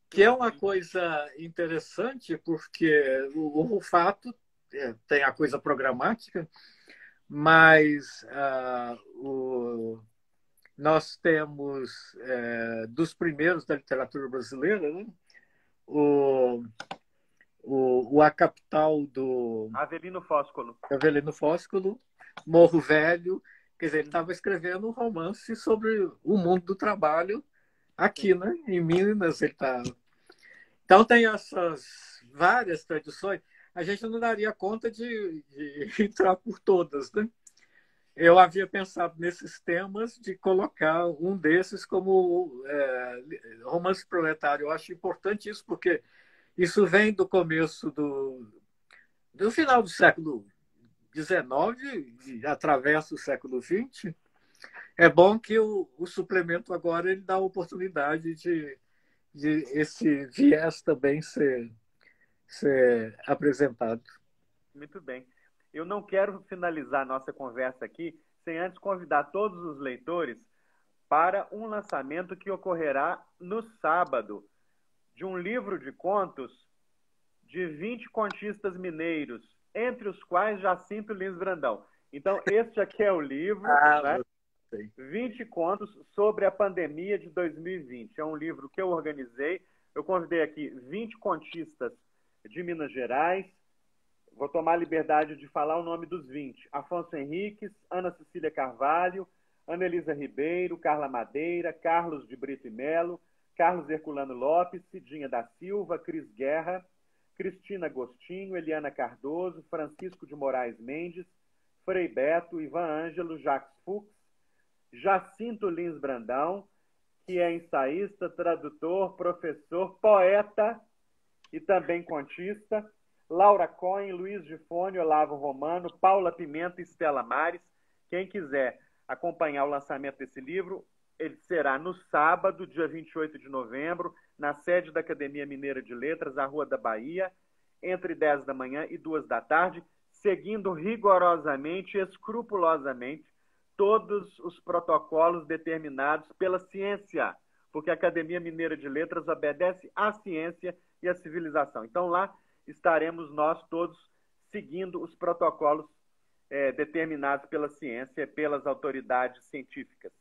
que é uma coisa interessante, porque o Rufato tem a coisa programática, mas nós temos, dos primeiros da literatura brasileira, né? A Capital do Avelino Fóscolo. Morro Velho. Quer dizer, ele estava escrevendo um romance sobre o mundo do trabalho aqui, né? Em Minas. Então, tem essas várias tradições. A gente não daria conta de entrar por todas, né? Eu havia pensado nesses temas de colocar um desses como romance proletário. Eu acho importante isso, porque isso vem do começo do final do século XIX e atravessa o século XX. É bom que o suplemento agora ele dá a oportunidade de esse viés também ser apresentado. Muito bem. Eu não quero finalizar nossa conversa aqui sem antes convidar todos os leitores para um lançamento que ocorrerá no sábado, de um livro de contos de 20 contistas mineiros, entre os quais Jacinto Lins Brandão. Então, este aqui é o livro, né? 20 contos sobre a pandemia de 2020. É um livro que eu organizei. Eu convidei aqui 20 contistas de Minas Gerais. Vou tomar a liberdade de falar o nome dos 20. Afonso Henriques, Ana Cecília Carvalho, Ana Elisa Ribeiro, Carla Madeira, Carlos de Brito e Melo, Carlos Herculano Lopes, Cidinha da Silva, Cris Guerra, Cristina Agostinho, Eliana Cardoso, Francisco de Moraes Mendes, Frei Beto, Ivan Ângelo, Jacques Fuchs, Jacinto Lins Brandão, que é ensaísta, tradutor, professor, poeta e também contista, Laura Cohen, Luiz Gifone, Olavo Romano, Paula Pimenta e Estela Mares. Quem quiser acompanhar o lançamento desse livro, ele será no sábado, dia 28 de novembro, na sede da Academia Mineira de Letras, à Rua da Bahia, entre 10 da manhã e 2 da tarde, seguindo rigorosamente e escrupulosamente todos os protocolos determinados pela ciência, porque a Academia Mineira de Letras obedece à ciência e à civilização. Então, lá estaremos nós todos seguindo os protocolos determinados pela ciência e pelas autoridades científicas.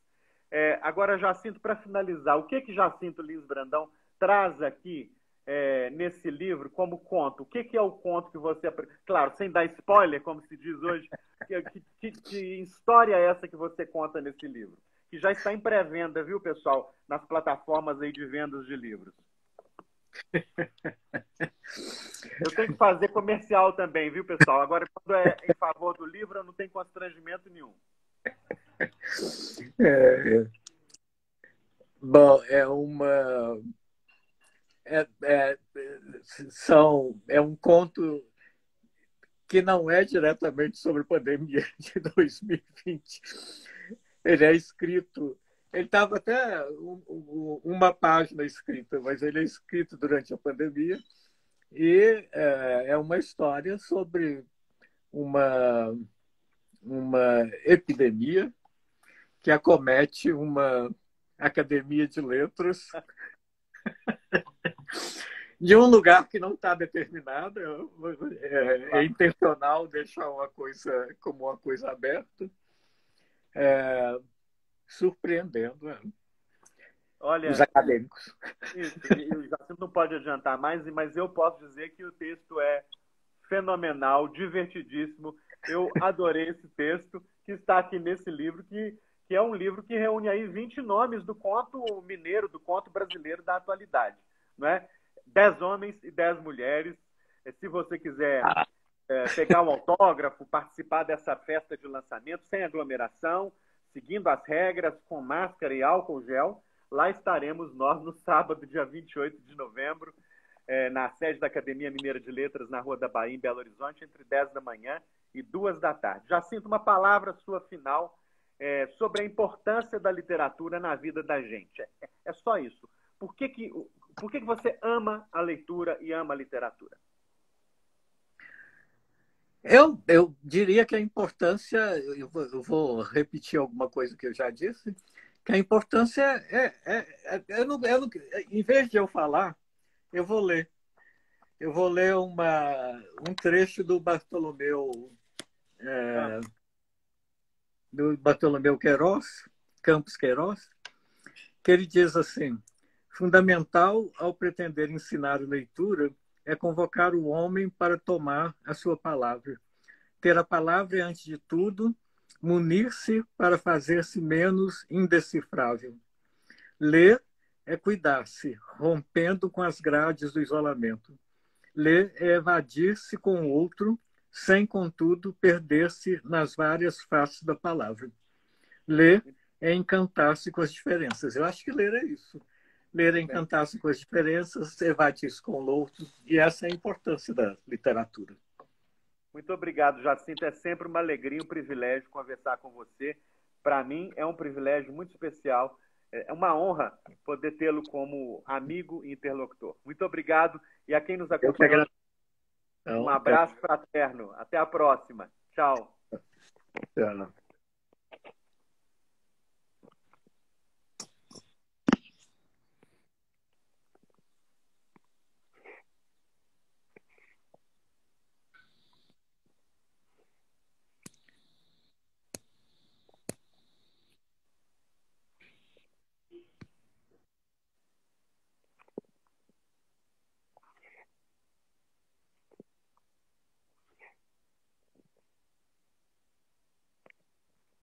Agora, Jacinto, para finalizar, o que Jacinto Lins Brandão traz aqui nesse livro como conto? O que é o conto que você... Claro, sem dar spoiler, como se diz hoje, que história é essa que você conta nesse livro? que já está em pré-venda, viu, pessoal? Nas plataformas aí de vendas de livros. Eu tenho que fazer comercial também, viu, pessoal? Agora, quando é em favor do livro, eu não tenho constrangimento nenhum. Bom, é um conto que não é diretamente sobre a pandemia de 2020. Ele é escrito, ele estava até uma página escrita, mas ele é escrito durante a pandemia e é uma história sobre uma epidemia que acomete uma academia de letras de um lugar que não está determinado. É intencional deixar uma coisa como uma coisa aberta, surpreendendo Olha, os acadêmicos. Isso, o Jacinto não pode adiantar mais, mas eu posso dizer que o texto é fenomenal, divertidíssimo. Eu adorei esse texto que está aqui nesse livro, que é um livro que reúne aí 20 nomes do conto mineiro, do conto brasileiro da atualidade. Não é? 10 homens e 10 mulheres. Se você quiser pegar um autógrafo, participar dessa festa de lançamento sem aglomeração, seguindo as regras, com máscara e álcool gel, lá estaremos nós no sábado, dia 28 de novembro, na sede da Academia Mineira de Letras, na Rua da Bahia, em Belo Horizonte, entre 10 da manhã e 2 da tarde. Jacinto, uma palavra sua final sobre a importância da literatura na vida da gente. É só isso. Por que você ama a leitura e ama a literatura? Eu diria que a importância, eu vou repetir alguma coisa que eu já disse, que a importância em vez de eu falar, eu vou ler. Eu vou ler um trecho do Bartolomeu Queiroz, Campos Queiroz, que ele diz assim: fundamental ao pretender ensinar a leitura é convocar o homem para tomar a sua palavra. Ter a palavra é, antes de tudo, munir-se para fazer-se menos indecifrável. Ler é cuidar-se, rompendo com as grades do isolamento. Ler é evadir-se com o outro, sem, contudo, perder-se nas várias faces da palavra. Ler é encantar-se com as diferenças. Eu acho que ler é isso. Ler é encantar-se com as diferenças, evadir-se com o outro, e essa é a importância da literatura. Muito obrigado, Jacinto. É sempre uma alegria, um privilégio conversar com você. Para mim, é um privilégio muito especial. É uma honra poder tê-lo como amigo e interlocutor. Muito obrigado. E a quem nos acompanhou, um abraço fraterno. Até a próxima. Tchau. Tchau.